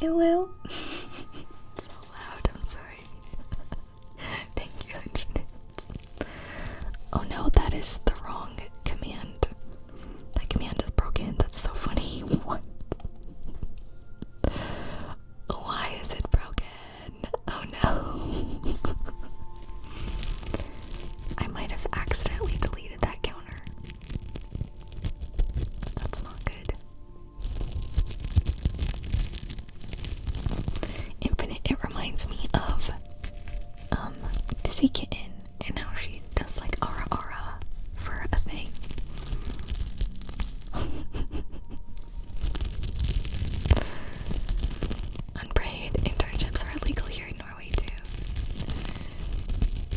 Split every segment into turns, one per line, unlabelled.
It will. So loud, I'm sorry. Thank you, Infinite. Oh no, that is the wrong command. That command is broken. That's so funny. What? Why is it broken? Oh no. I might have accidentally deleted that counter. That's not good. Infinite, it reminds me of Dizzy Kitten and how she does like aura aura for a thing. Unpaid internships are illegal here in Norway too.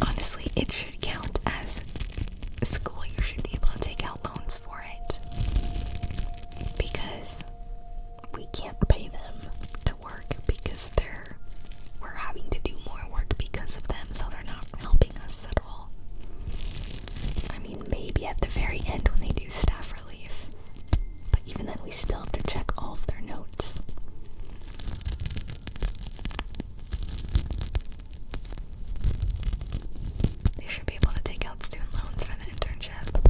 Honestly, it should count as school. You should be able to take out loans for it. Because we can't pay them to work because we're having to do more work because of them, so they're not helping us at all. I mean, maybe at the very end when they do staff relief, but even then we still have to check all of their notes. They should be able to take out student loans for the internship.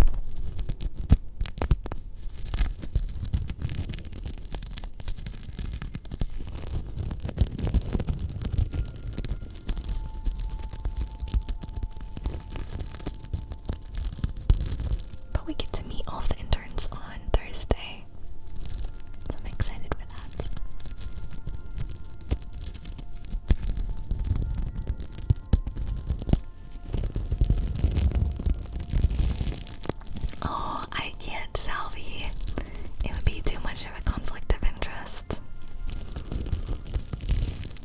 But we get to meet all of the interns on Thursday, so I'm excited for that. Oh, I can't, Salvi. It would be too much of a conflict of interest.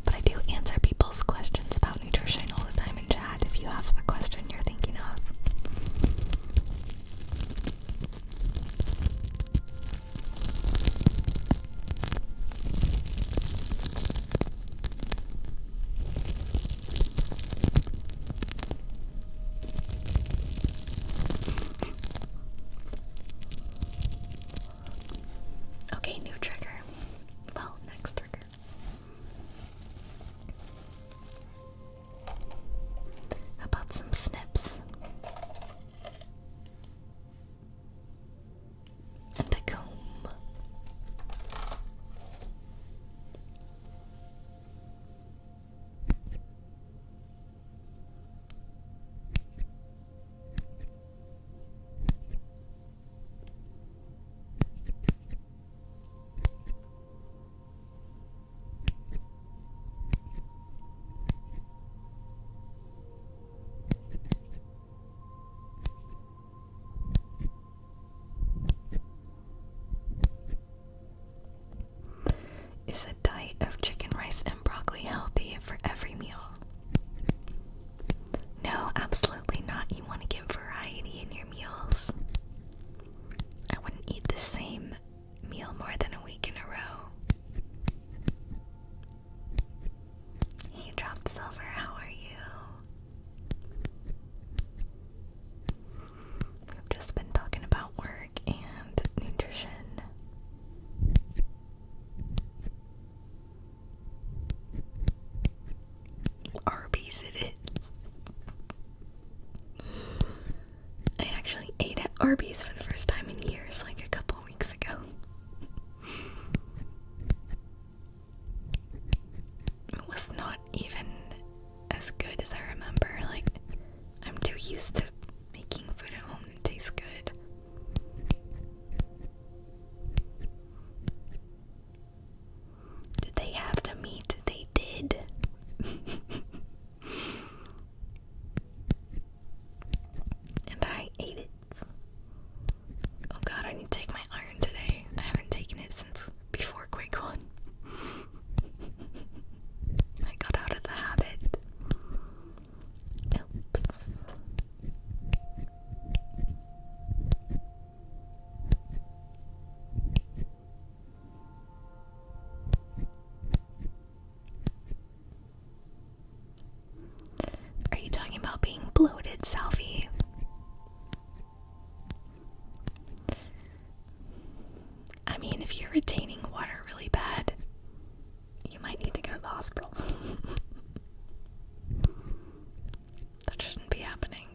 But I do answer people's questions about nutrition all the time in chat if you have a question you're thinking of. Okay, new trigger. Well, next trigger. How about some snips? And a comb. Is a diet of chicken, rice, and broccoli healthy for every meal? No, absolutely not. You want to get variety in your meals. I wouldn't eat the same meal more than a week in a row. Hey, Dropped Silver, how are you? We've just been talking about work and nutrition. Arby's it is. I actually ate at Arby's for the first time in years, like a couple weeks ago. It was not even as good as I remember. Like, I'm too used to making food at home that tastes good. Did they have the meat? They did. And I ate it. hospital. That shouldn't be happening.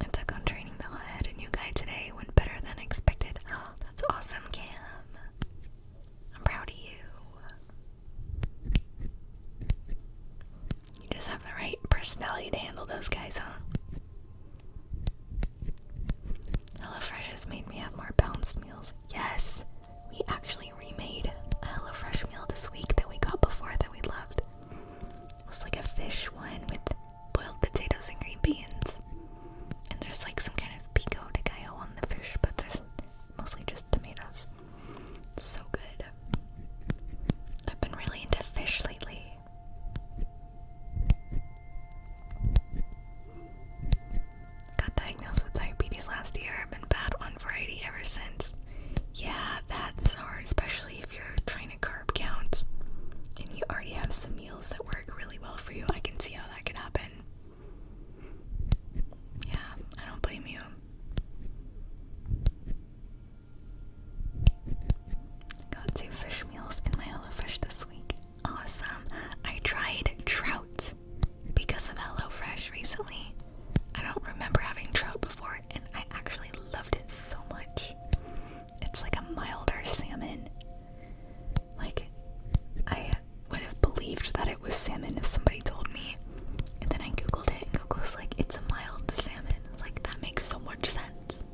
I took on training though. I had a new guy today. Went better than expected. Oh, that's awesome, Cam. I'm proud of you. You just have the right personality to handle those guys, huh? HelloFresh has made me have more balanced meals. Yes, we actually remade a HelloFresh meal this week that we got before that we loved. It was like a fish one with boiled potatoes and green beans. And there's like some kind of pico de gallo on the fish, but there's mostly just tomatoes. It's so good. I've been really into fish lately. Got diagnosed with diabetes last year. I've been bad on variety ever since. Yeah, that's hard, especially if you're trying to carb count and you already have some meals that work really well for you. I can see how that could happen. Yeah, I don't blame you. Got 2 fish meals in my HelloFresh this week. Awesome. I tried trout because of HelloFresh recently. I don't remember having trout before, and I actually loved it so much. It's like a milder salmon. Like, I would have believed that it was salmon if somebody told me. And then I googled it, and Google's like, it's a mild salmon. I was like, that makes so much sense.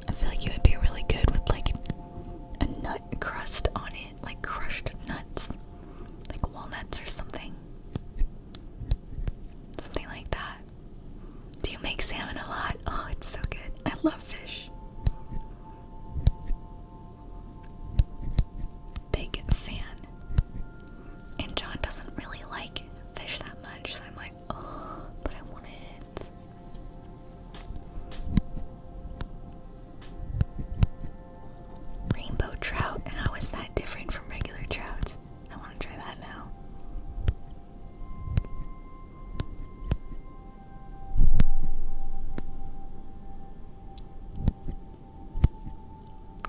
I feel like it would be really good with like a nut crust on it, like crushed nuts, like walnuts or something. Something like that. Do you make salmon a lot? Oh, it's so good. I love fish. Big fan. And John doesn't really like fish that much, so I'm like, oh, but I want it. Rainbow trout. How is that different from regular trout? I want to try that now.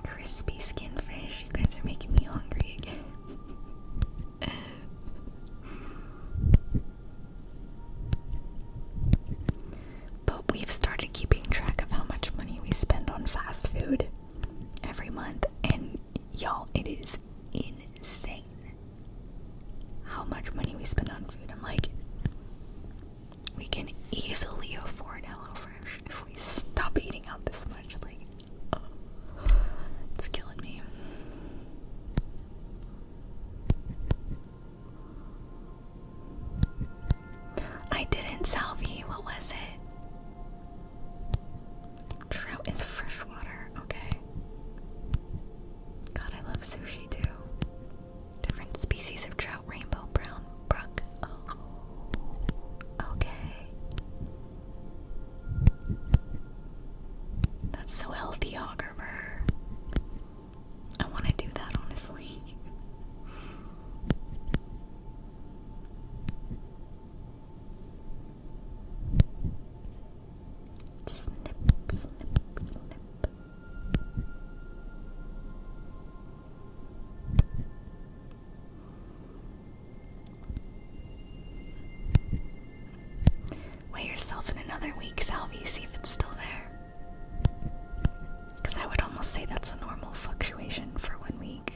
Crispy skin fish. You guys are making me hungry again. But we've started keeping track of how much money we spend on fast food every month, and y'all, it is insane how much money we spend on food. I'm like, we can easily afford HelloFresh if we stop eating out this much. Like, it's killing me. I didn't, Salvi. What was it? Trout is freshwater. Okay. God, I love sushi too. Different species of trout, rainbow, brown, brook. Oh. Okay. That's so healthy, Augerber. I want to do that, honestly. Snip, snip, snip. Weigh yourself in another week, Salvi, see if it's still there. Because I would almost say that's a normal fluctuation for 1 week.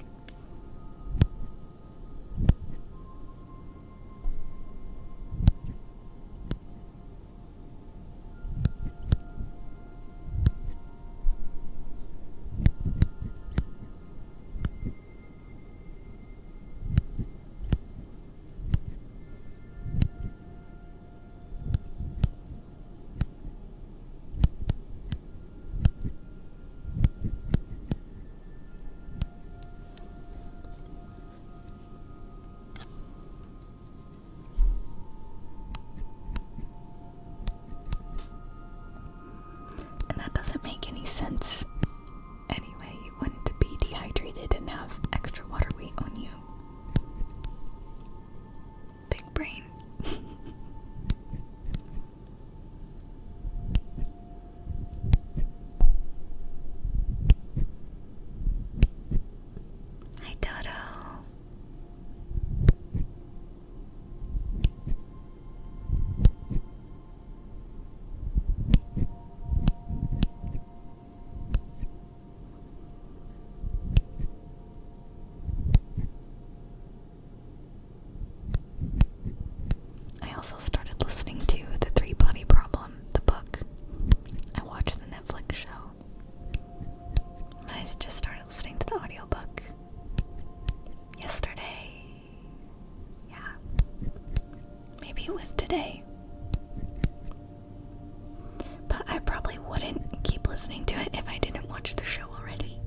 listening to it if I didn't watch the show already.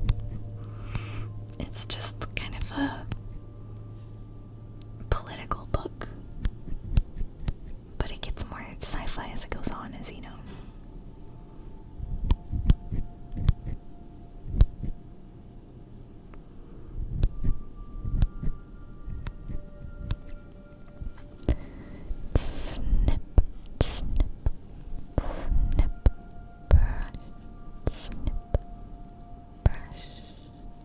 It's just kind of a political book, but it gets more sci-fi as it goes on, as you know. Snip, snip, snip, brush, snip, brush,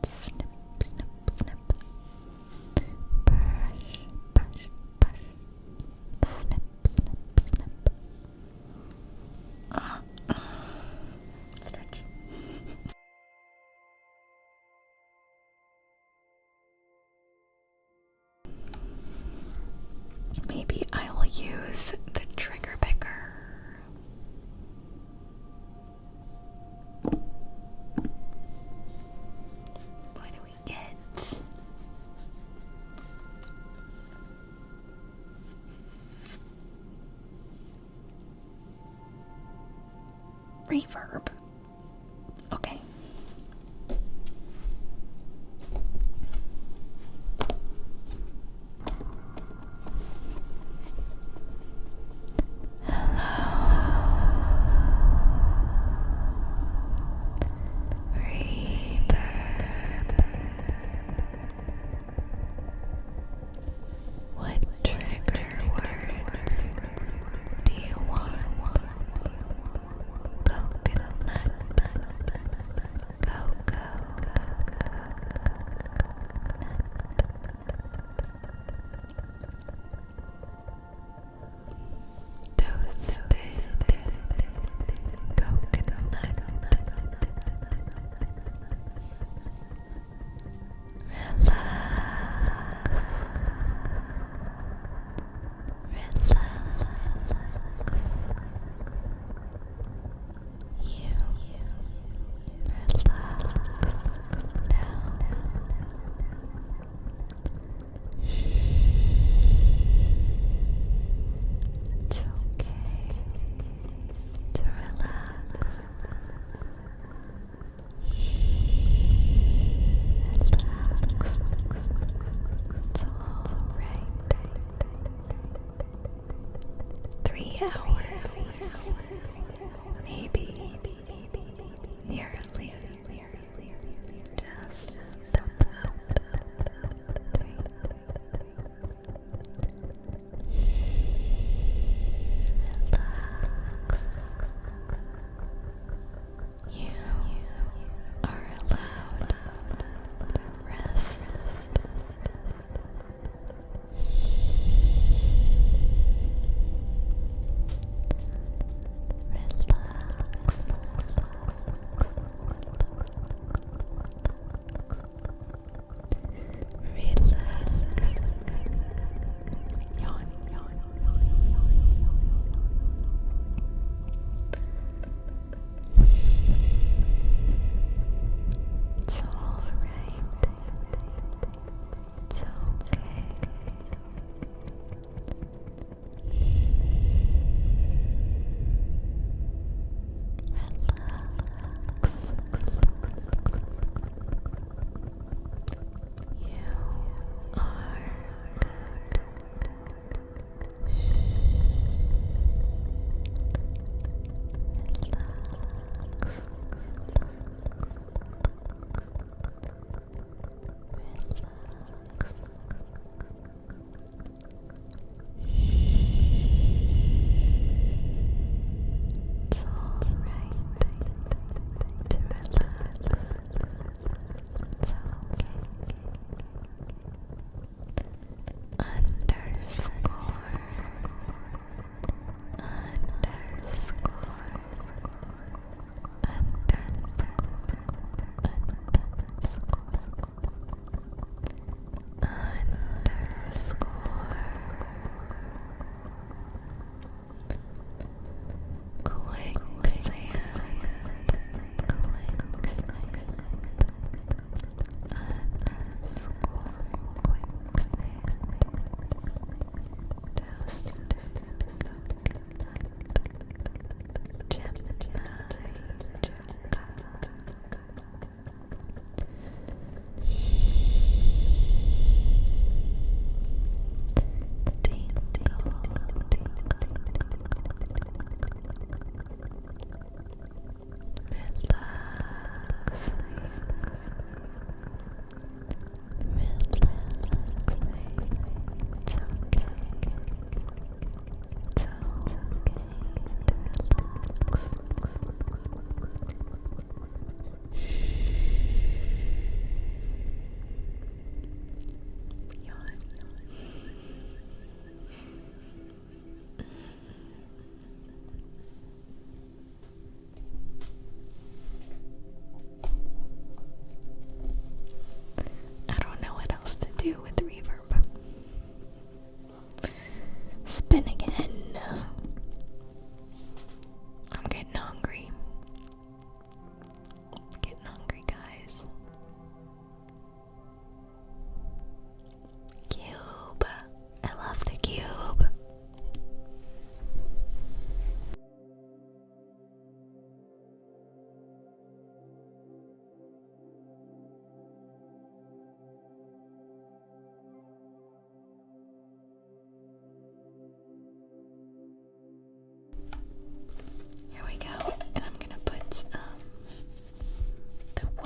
snip, snip, snip, brush, brush, brush, snip, snip, snip. Stretch. Maybe I will use the trigger picker. What do we get? Reverb. Okay. What trigger words do you want? Coconut,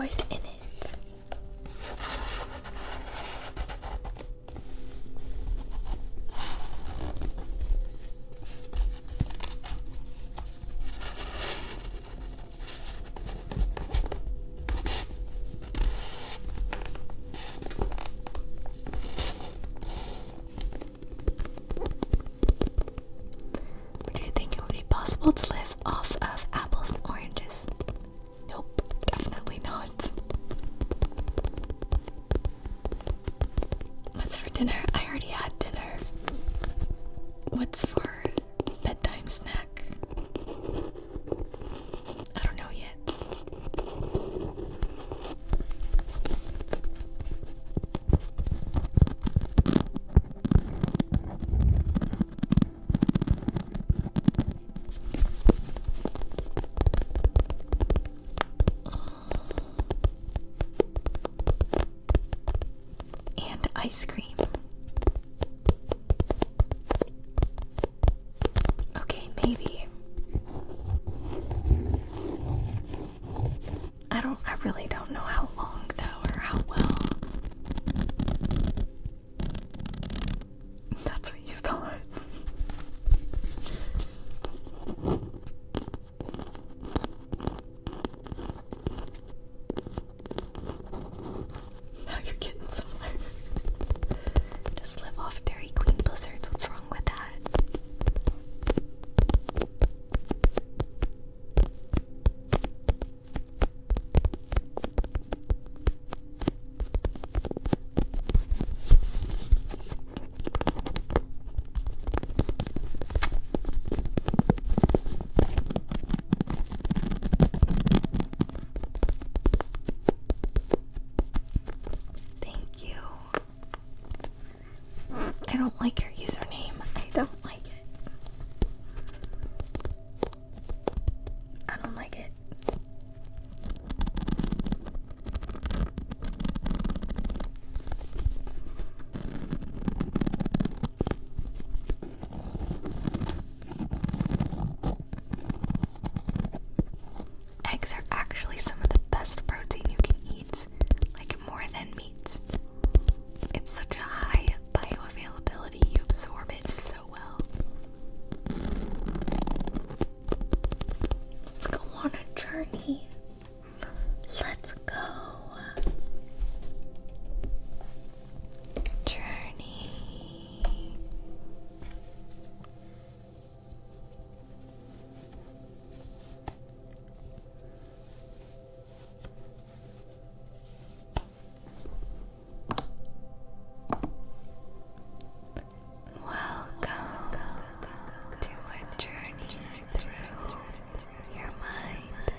wood in it. Do you think it would be possible to live off of apples and oranges? Nope, definitely not. What's for dinner? I already had dinner. What's for bedtime snack? I don't know yet. And ice cream. Okay, maybe. I really don't know how long though, or how well. That's what you thought. Now you're getting somewhere. Just live off Dairy Queen blizzards. What's wrong with that? Thank you. I don't like your username. I don't like it. I don't like it. Eggs are actually some of the best protein you can eat, like more than meat. It's such a high bioavailability, you absorb it so well. Let's go on a journey. Let's go. Journey. Welcome to a journey through your mind.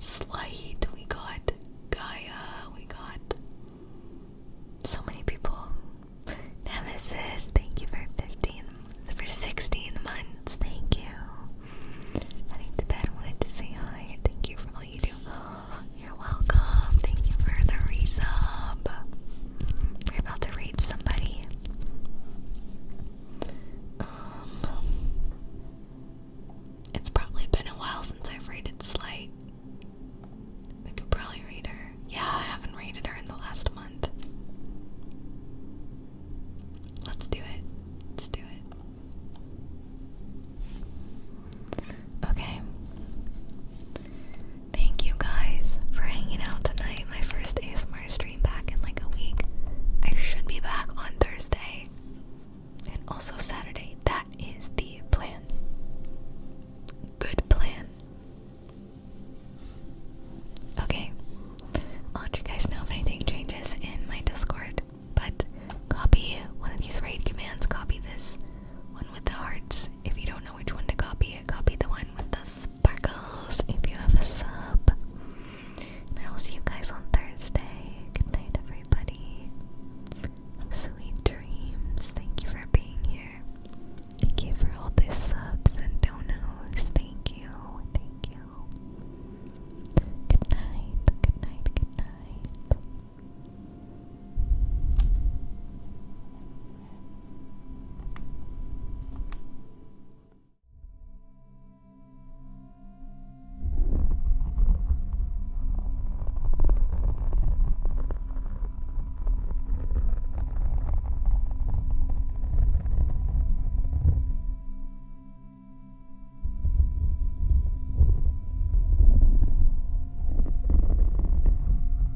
slight